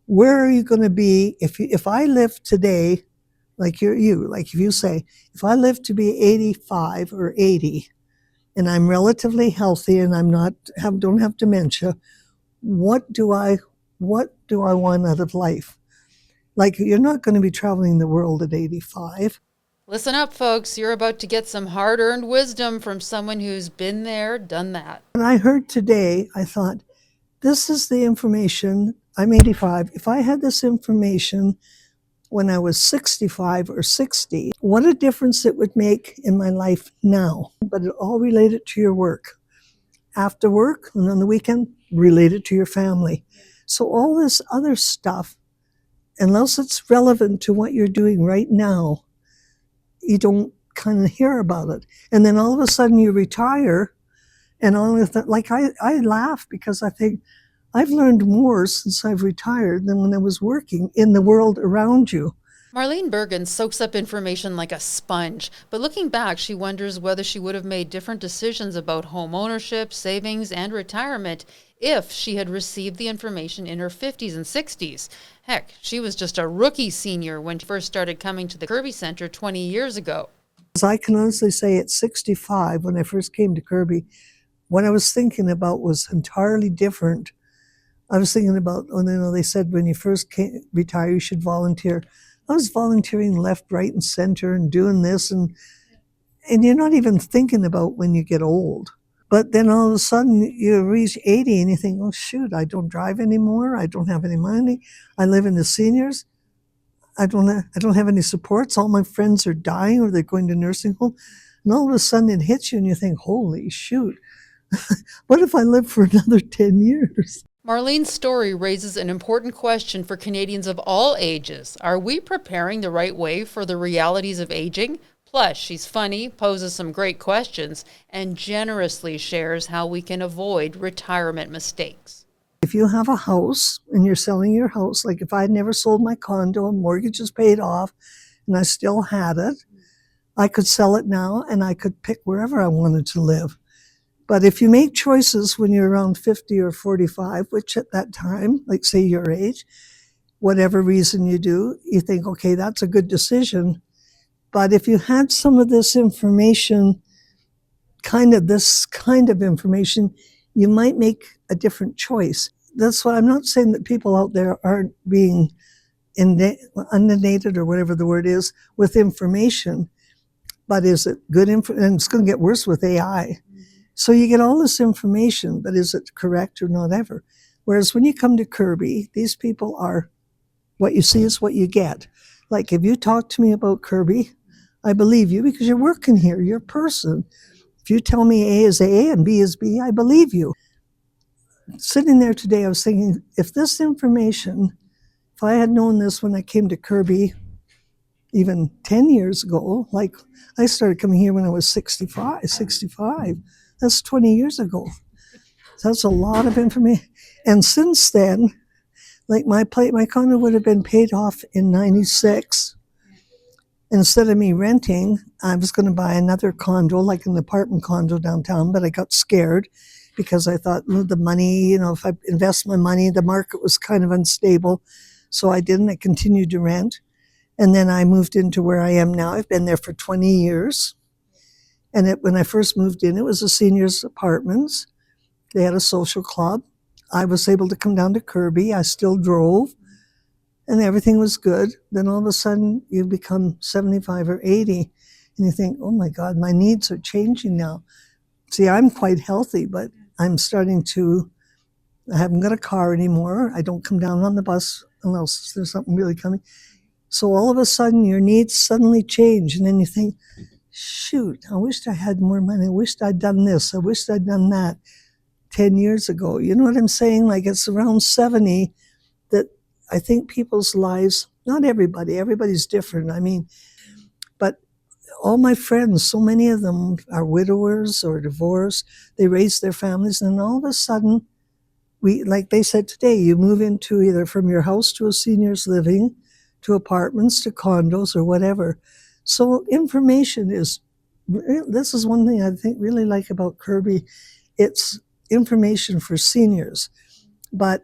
where are you going to be if I live today, like like if you say, if I live to be 85 or 80, and I'm relatively healthy and don't have dementia, what do I want out of life? Like, you're not going to be traveling the world at 85. Listen up, folks. You're about to get some hard earned wisdom from someone who's been there, done that. When I heard today, I thought, this is the information. I'm 85. If I had this information when I was 65 or 60, what a difference it would make in my life now. But it all related to your work. After work and on the weekend, related to your family. So all this other stuff, unless it's relevant to what you're doing right now, you don't kind of hear about it. And then all of a sudden you retire, and all of that. Like, I laugh because I think I've learned more since I've retired than when I was working in the world around you. Marlene Bergen soaks up information like a sponge, but looking back, she wonders whether she would have made different decisions about home ownership, savings, and retirement if she had received the information in her 50s and 60s. Heck, she was just a rookie senior when she first started coming to the Kerby Centre 20 years ago. As I can honestly say, at 65, when I first came to Kerby, what I was thinking about was entirely different. I was thinking about, they said when you first retire, you should volunteer. I was volunteering left, right, and center and doing this, and you're not even thinking about when you get old. But then all of a sudden you reach 80 and you think, oh shoot, I don't drive anymore. I don't have any money. I live in the seniors. I don't have any supports. All my friends are dying or they're going to nursing home. And all of a sudden it hits you and you think, holy shoot, what if I live for another 10 years? Marlene's story raises an important question for Canadians of all ages. Are we preparing the right way for the realities of aging? Plus, she's funny, poses some great questions, and generously shares how we can avoid retirement mistakes. If you have a house and you're selling your house, like if I had never sold my condo, mortgage is paid off, and I still had it, I could sell it now and I could pick wherever I wanted to live. But if you make choices when you're around 50 or 45, which at that time, like say your age, whatever reason you do, you think, okay, that's a good decision. But if you had some of this information, this kind of information, you might make a different choice. That's why I'm not saying that people out there aren't being inundated or whatever the word is with information, but is it good information? And it's going to get worse with AI. So you get all this information, but is it correct or not ever? Whereas when you come to Kerby, these people are, what you see is what you get. Like if you talk to me about Kerby, I believe you because you're working here, you're a person. If you tell me A is A and B is B, I believe you. Sitting there today, I was thinking, if this information, if I had known this when I came to Kerby even 10 years ago, like I started coming here when I was 65. That's 20 years ago. That's a lot of information. And since then, like my condo would have been paid off in 96. Instead of me renting, I was going to buy another condo, like an apartment condo downtown, but I got scared because I thought, the money, if I invest my money, the market was kind of unstable. So I didn't. I continued to rent. And then I moved into where I am now. I've been there for 20 years. And when I first moved in, it was a seniors' apartments. They had a social club. I was able to come down to Kerby. I still drove, and everything was good. Then all of a sudden, you become 75 or 80, and you think, oh my God, my needs are changing now. See, I'm quite healthy, but I haven't got a car anymore. I don't come down on the bus unless there's something really coming. So all of a sudden, your needs suddenly change, and then you think, shoot, I wished I had more money. I wished I'd done this. I wished I'd done that 10 years ago. You know what I'm saying? Like it's around 70 that I think people's lives, not everybody's different. But all my friends, so many of them are widowers or divorced. They raise their families, and all of a sudden, like they said today, you move into either from your house to a senior's living, to apartments, to condos, or whatever. So information this is one thing I think really like about Kerby. It's information for seniors. But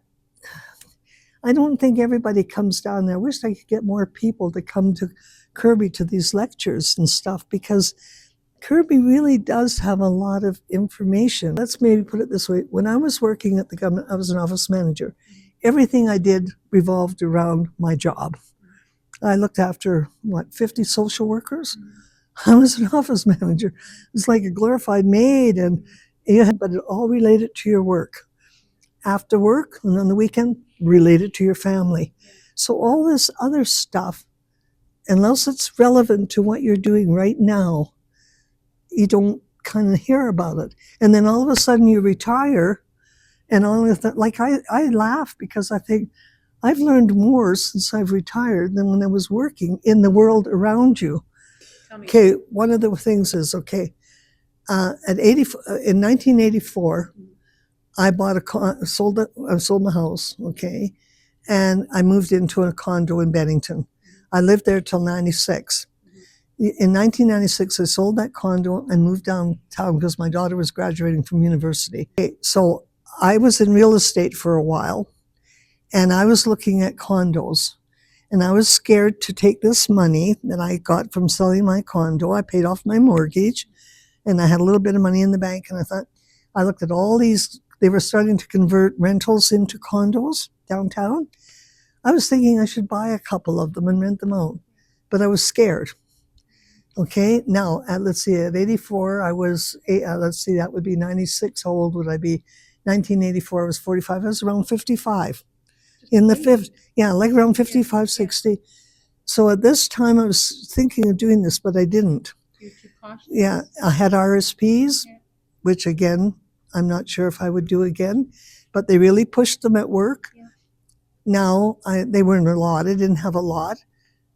I don't think everybody comes down there. I wish I could get more people to come to Kerby to these lectures and stuff, because Kerby really does have a lot of information. Let's maybe put it this way. When I was working at the government, I was an office manager. Everything I did revolved around my job. I looked after, 50 social workers? I was an office manager. It was like a glorified maid, but it all related to your work. After work and on the weekend, related to your family. So all this other stuff, unless it's relevant to what you're doing right now, you don't kind of hear about it. And then all of a sudden you retire, and all of that. Like I laugh because I think I've learned more since I've retired than when I was working in the world around you. Okay, one of the things is, in 1984, I sold my house, okay, and I moved into a condo in Bennington. I lived there till 96. In 1996, I sold that condo and moved downtown because my daughter was graduating from university. Okay, so I was in real estate for a while, and I was looking at condos. And I was scared to take this money that I got from selling my condo. I paid off my mortgage, and I had a little bit of money in the bank. And I looked at all these, they were starting to convert rentals into condos downtown. I was thinking I should buy a couple of them and rent them out, but I was scared. Okay, now at 84, I was, that would be 96. How old would I be? 1984, I was 45. I was around 55. In the fifth, like around 55, 60. So at this time, I was thinking of doing this, but I didn't. You're too cautious. Yeah, I had RRSPs, which again, I'm not sure if I would do again, but they really pushed them at work. Yeah. Now, they weren't a lot. I didn't have a lot.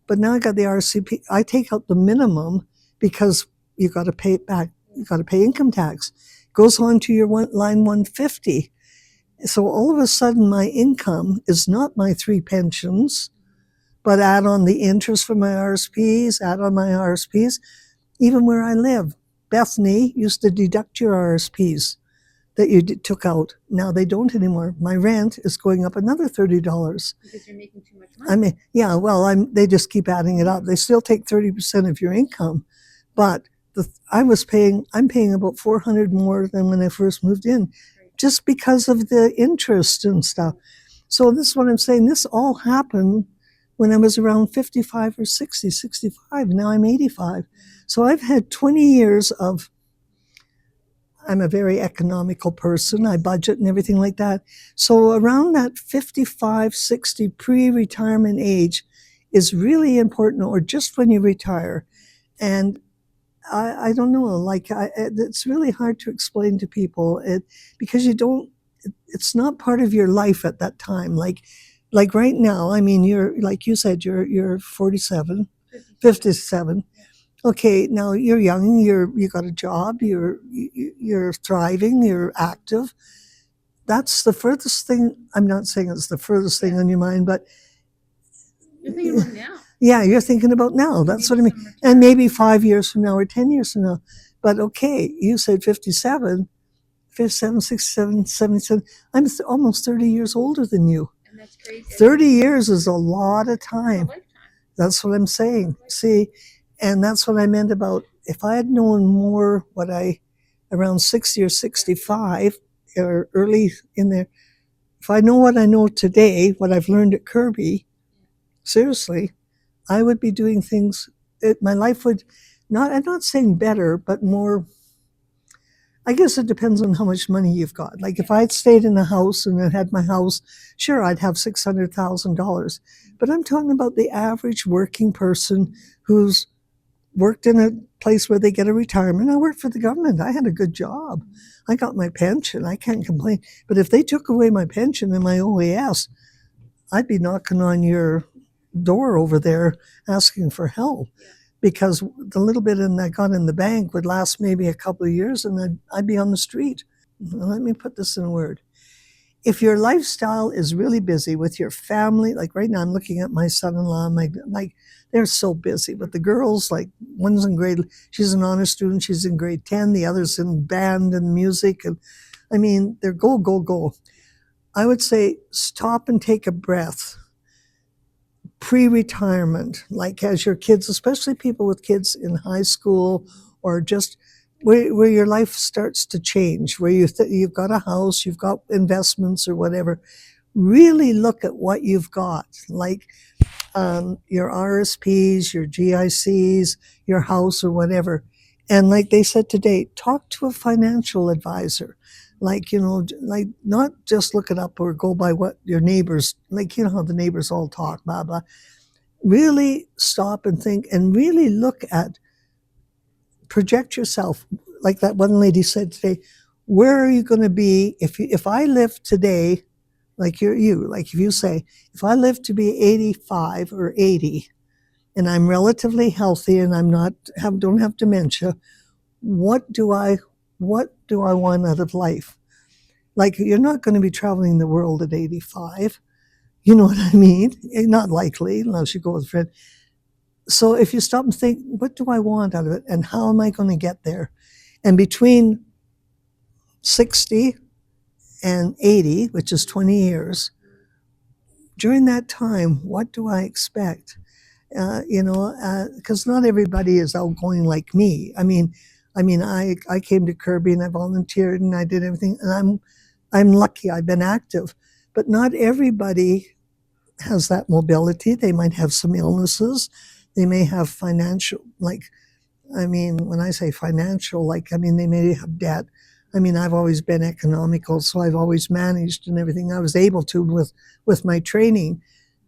But now I got the RCP. I take out the minimum because you got to pay it back. You got to pay income tax. Goes on to your line 150. So all of a sudden, my income is not my 3 pensions, but add on the interest for my RSPs, even where I live. Bethany used to deduct your RSPs that you took out. Now they don't anymore. My rent is going up another $30. Because you're making too much money. They just keep adding it up. They still take 30% of your income, but I'm paying about $400 more than when I first moved in, just because of the interest and stuff. So this is what I'm saying. This all happened when I was around 55 or 60, 65. Now I'm 85. So I've had 20 years of, I'm a very economical person. I budget and everything like that. So around that 55, 60 pre-retirement age is really important, or just when you retire. And I don't know, it's really hard to explain to people because it's not part of your life at that time. Like right now, I mean, you're, like you said, you're 47, 57. Okay, now you're young, you got a job, you're thriving, you're active. That's the furthest thing. I'm not saying it's the furthest thing on your mind, but You're thinking about now. yeah, you're thinking about now. That's what I mean. And maybe 5 years from now or 10 years from now. But okay, you said 57, 67, 77. I'm almost 30 years older than you. And that's crazy. 30 years is a lot of time. It's a lifetime. That's what I'm saying. See, and that's what I meant about if I had known more around 60 or 65 or early in there, if I know what I know today, what I've learned at Kerby, seriously, I would be doing things, my life would, I'm not saying better, but more, I guess it depends on how much money you've got. Like if I had stayed in a house and I had my house, sure, I'd have $600,000. But I'm talking about the average working person who's worked in a place where they get a retirement. I worked for the government. I had a good job. I got my pension. I can't complain. But if they took away my pension and my OAS, I'd be knocking on your door over there asking for help, because the little bit I got in the bank would last maybe a couple of years and I'd be on the street. Let me put this in a word. If your lifestyle is really busy with your family, like right now I'm looking at my son-in-law, they're so busy, but the girls, like one's in she's an honor student, she's in grade 10, the other's in band and music, and I mean, they're go, go, go. I would say stop and take a breath. Pre-retirement, like as your kids, especially people with kids in high school or just where your life starts to change, where you've got a house, you've got investments or whatever, really look at what you've got, like your RSPs, your GICs, your house or whatever. And like they said today, talk to a financial advisor. Like, like not just look it up or go by what your neighbors, like, how the neighbors all talk, blah, blah. Really stop and think and really look at, project yourself. Like that one lady said today, where are you going to be if I live today, like like if you say, if I live to be 85 or 80 and I'm relatively healthy and don't have dementia, what do I want out of life? Like, you're not going to be traveling the world at 85. You know what I mean? Not likely, unless you go with a friend. So if you stop and think, what do I want out of it? And how am I going to get there? And between 60 and 80, which is 20 years, during that time, what do I expect? Because not everybody is outgoing like me. I came to Kerby and I volunteered and I did everything, and I'm lucky. I've been active, but not everybody has that mobility. They might have some illnesses. They may have financial, when I say financial, they may have debt. I've always been economical, so I've always managed and everything I was able to with my training.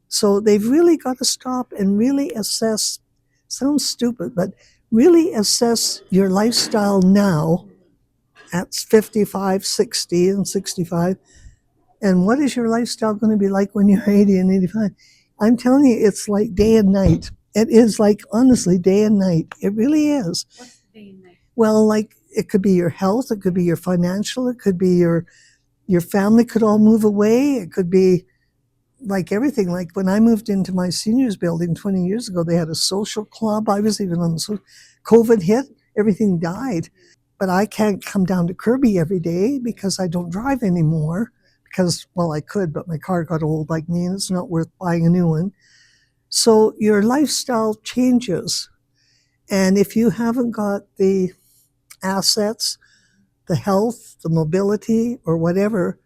So they've really got to stop and really assess, sounds stupid, but really assess your lifestyle now at 55, 60, and 65. And what is your lifestyle going to be like when you're 80 and 85? I'm telling you, it's like day and night. It is like, honestly, day and night. It really is. What's the day and night? Well, like, it could be your health, it could be your financial, it could be your family could all move away. It could be like everything. Like when I moved into my seniors building 20 years ago, they had a social club. I was even on the COVID hit, everything died. But I can't come down to Kerby every day because I don't drive anymore. Because, well, I could, but my car got old like me and it's not worth buying a new one. So your lifestyle changes. And if you haven't got the assets, the health, the mobility, or whatever,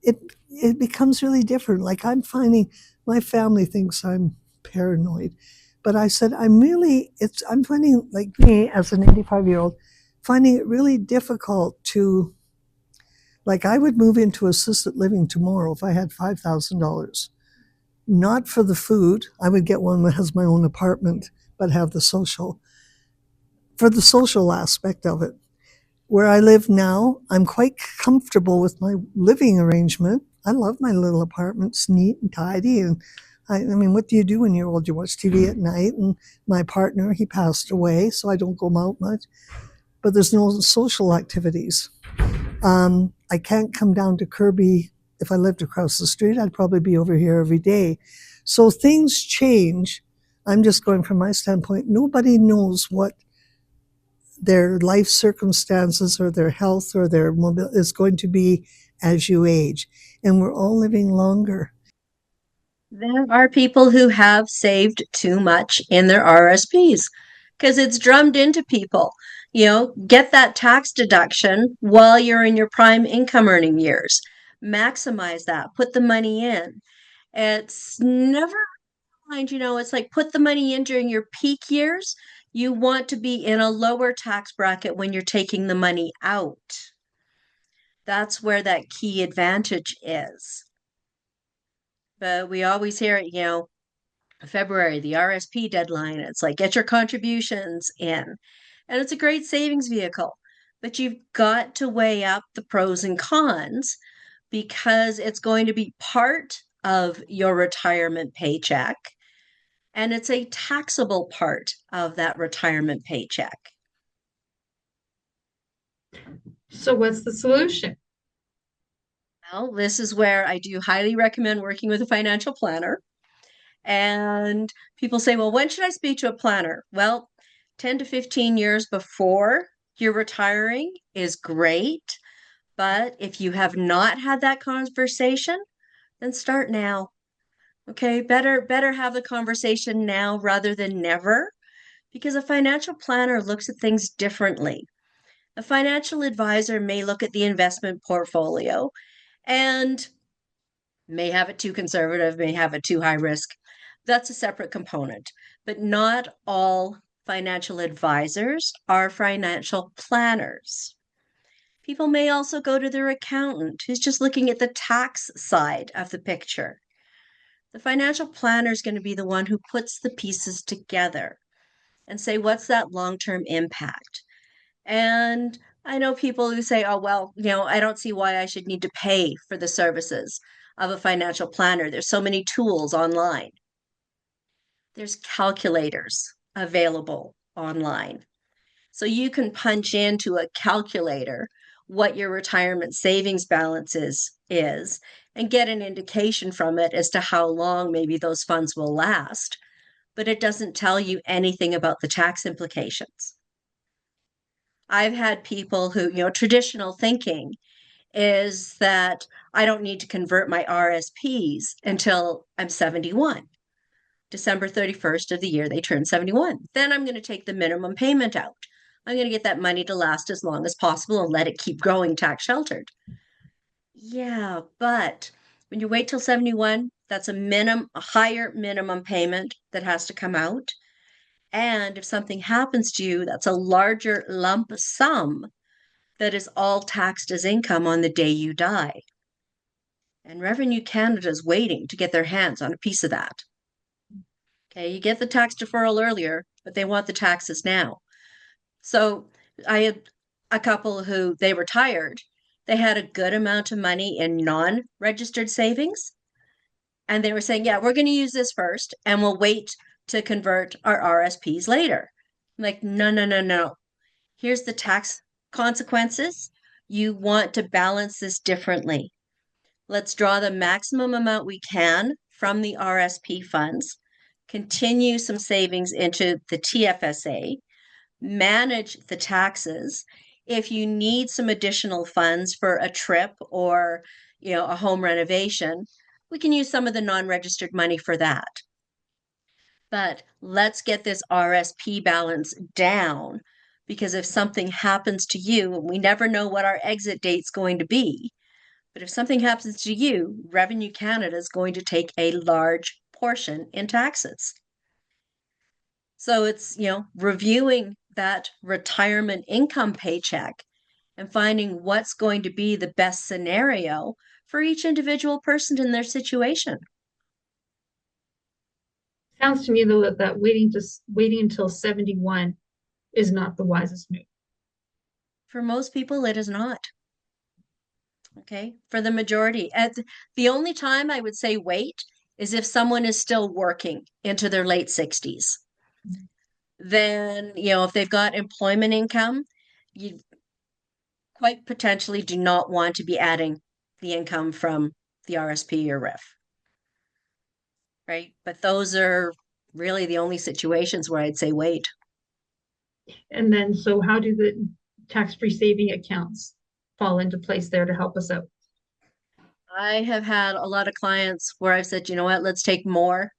it becomes really different. Like, I'm finding my family thinks I'm paranoid, but I said I'm finding, like, me as an 85-year-old, finding it really difficult to, like, I would move into assisted living tomorrow if I had $5,000. Not for the food. I would get one that has my own apartment, but have the social, for the social aspect of it. Where I live now, I'm quite comfortable with my living arrangement. I love my little apartment. It's neat and tidy. And what do you do when you're old? You watch TV at night. And my partner, he passed away, so I don't go out much. But there's no social activities. I can't come down to Kerby. If I lived across the street, I'd probably be over here every day. So things change. I'm just going from my standpoint. Nobody knows what their life circumstances or their health or their mobility is going to be as you age. And we're all living longer. There are people who have saved too much in their RSPs because it's drummed into people. Get that tax deduction while you're in your prime income earning years. Maximize that. Put the money in. It's never mind, it's like put the money in during your peak years. You want to be in a lower tax bracket when you're taking the money out. That's where that key advantage is. But we always hear it, February, the RSP deadline. It's like, get your contributions in. And it's a great savings vehicle. But you've got to weigh up the pros and cons because it's going to be part of your retirement paycheck. And it's a taxable part of that retirement paycheck. So what's the solution? Well, this is where I do highly recommend working with a financial planner. And people say, well, when should I speak to a planner? Well, 10 to 15 years before you're retiring is great. But if you have not had that conversation, then start now. Okay, better have the conversation now rather than never, because a financial planner looks at things differently. A financial advisor may look at the investment portfolio and may have it too conservative, may have it too high risk. That's a separate component. But not all financial advisors are financial planners. People may also go to their accountant who's just looking at the tax side of the picture. The financial planner is going to be the one who puts the pieces together and say, what's that long-term impact? And I know people who say, oh, well, I don't see why I should need to pay for the services of a financial planner. There's so many tools online. There's calculators available online. So you can punch into a calculator what your retirement savings balance is and get an indication from it as to how long maybe those funds will last. But it doesn't tell you anything about the tax implications. I've had people who, traditional thinking is that I don't need to convert my RSPs until I'm 71. December 31st of the year they turn 71. Then I'm going to take the minimum payment out. I'm going to get that money to last as long as possible and let it keep growing tax sheltered. Yeah, but when you wait till 71, that's a higher minimum payment that has to come out. And if something happens to you, that's a larger lump sum that is all taxed as income on the day you die. And Revenue Canada is waiting to get their hands on a piece of that. Okay, you get the tax deferral earlier, but they want the taxes now. So I had a couple who they retired. They had a good amount of money in non-registered savings. And they were saying, yeah, we're going to use this first and we'll wait to convert our RSPs later. I'm like, no. Here's the tax consequences. You want to balance this differently. Let's draw the maximum amount we can from the RSP funds, continue some savings into the TFSA, manage the taxes. If you need some additional funds for a trip or a home renovation, we can use some of the non-registered money for that. But let's get this RSP balance down, because if something happens to you, we never know what our exit date's going to be. But if something happens to you, Revenue Canada is going to take a large portion in taxes. So it's, reviewing that retirement income paycheck and finding what's going to be the best scenario for each individual person in their situation. Sounds to me though that waiting until 71 is not the wisest move. For most people, it is not. Okay, for the majority. The only time I would say wait is if someone is still working into their late 60s. Then, if they've got employment income, you quite potentially do not want to be adding the income from the RSP or RIF. Right? But those are really the only situations where I'd say wait. And then, so how do the tax-free saving accounts fall into place there to help us out? I have had a lot of clients where I've said, you know what, let's take more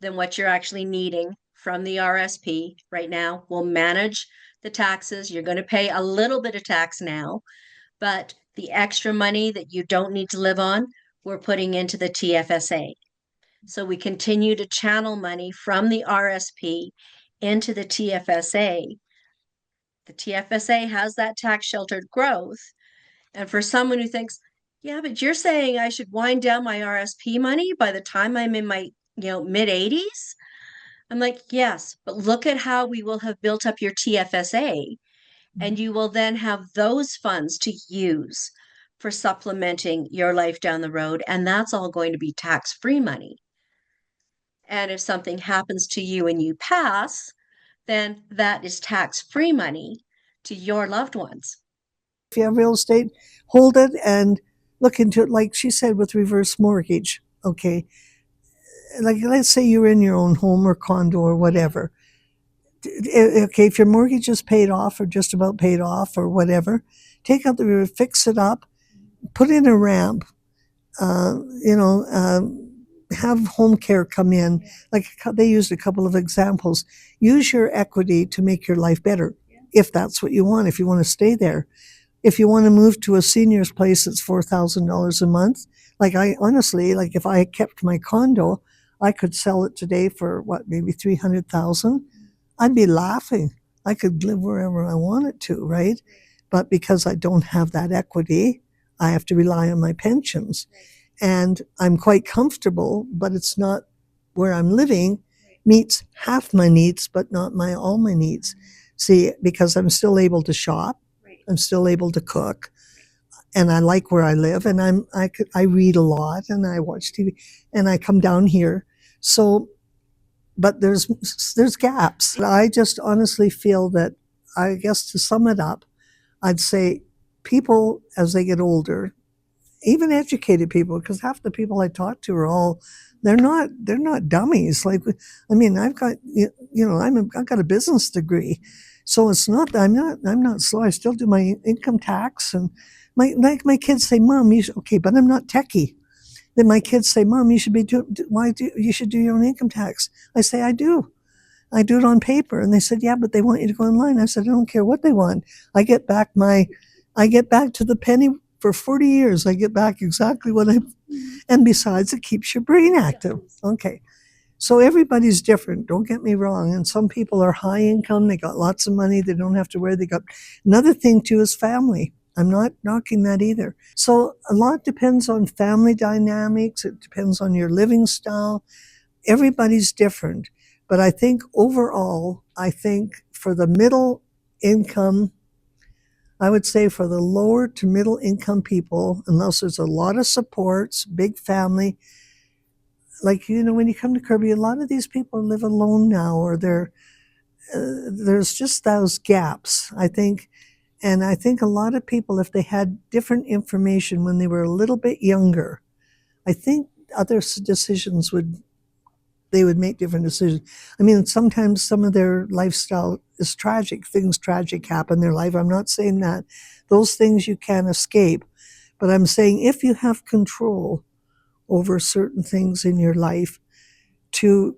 than what you're actually needing from the RSP right now. We'll manage the taxes. You're going to pay a little bit of tax now, but the extra money that you don't need to live on, we're putting into the TFSA. So we continue to channel money from the RSP into the TFSA. The TFSA has that tax sheltered growth. And for someone who thinks, yeah, but you're saying I should wind down my RSP money by the time I'm in my mid 80s? I'm like, yes, but look at how we will have built up your TFSA, and you will then have those funds to use for supplementing your life down the road, and that's all going to be tax-free money. And if something happens to you and you pass, then that is tax-free money to your loved ones. If you have real estate, hold it and look into it, like she said, with reverse mortgage. Okay. Like, let's say you're in your own home or condo or whatever. Okay, if your mortgage is paid off or just about paid off or whatever, take out the roof, fix it up, put in a ramp, you know, have home care come in. Like they used a couple of examples. Use your equity to make your life better, if that's what you want, if you want to stay there. If you want to move to a senior's place that's $4,000 a month, like I honestly, like if I kept my condo, I could sell it today for what, maybe 300,000. I'd be laughing. I could live wherever I wanted to, right? But because I don't have that equity, I have to rely on my pensions. And I'm quite comfortable, but it's not where I'm living meets half my needs, but not all my needs. See, because I'm still able to shop, I'm still able to cook, and I like where I live, and I read a lot, and I watch TV, and I come down here. So, but there's gaps. I just honestly feel that, I guess to sum it up, I'd say people as they get older, even educated people, because half the people I talk to are all, they're not dummies. Like, I mean, I've got, you know, I've got a business degree, so it's not that I'm not slow. I still do my income tax, and my kids say, "Mom, okay," but I'm not techie. Then my kids say, "Mom, you should be you should do your own income tax." I say, "I do. I do it on paper." And they said, "Yeah, but they want you to go online." I said, "I don't care what they want. I get back to the penny." For 40 years, I get back exactly what and besides, it keeps your brain active. Okay. So everybody's different. Don't get me wrong. And some people are high income. They got lots of money. They don't have to worry. They got another thing too is family. I'm not knocking that either. So a lot depends on family dynamics. It depends on your living style. Everybody's different. But I think overall, for the middle income, I would say for the lower to middle income people, unless there's a lot of supports, big family, like, you know, when you come to Kerby, a lot of these people live alone now, or there's just those gaps, I think. And I think a lot of people, if they had different information when they were a little bit younger, I think other decisions they would make different decisions. I mean, sometimes some of their lifestyle is tragic. Things tragic happen in their life. I'm not saying that. Those things you can't escape. But I'm saying if you have control over certain things in your life, to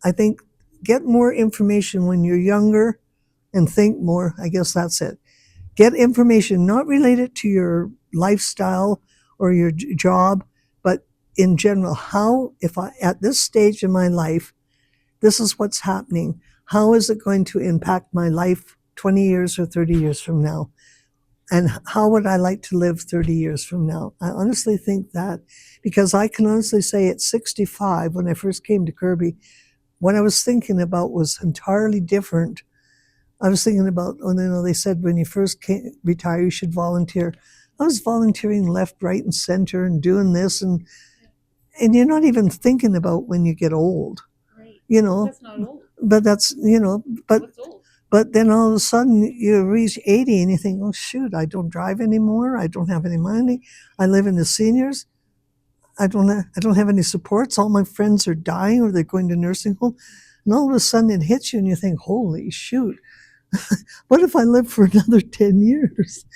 I think, get more information when you're younger and think more. I guess that's it. Get information not related to your lifestyle or your job, but in general, at this stage in my life, this is what's happening. How is it going to impact my life 20 years or 30 years from now? And how would I like to live 30 years from now? I honestly think that, because I can honestly say at 65, when I first came to Kerby, what I was thinking about was entirely different. I was thinking about, they said when you first retire, you should volunteer. I was volunteering left, right, and center and doing this, and you're not even thinking about when you get old. Right. You know, That's not old. but that's, What's old? but then all of a sudden you reach 80 and you think, oh shoot, I don't drive anymore. I don't have any money. I live in the seniors. I don't have any supports. All my friends are dying or they're going to nursing home. And all of a sudden it hits you and you think, holy shoot, what if I live for another 10 years?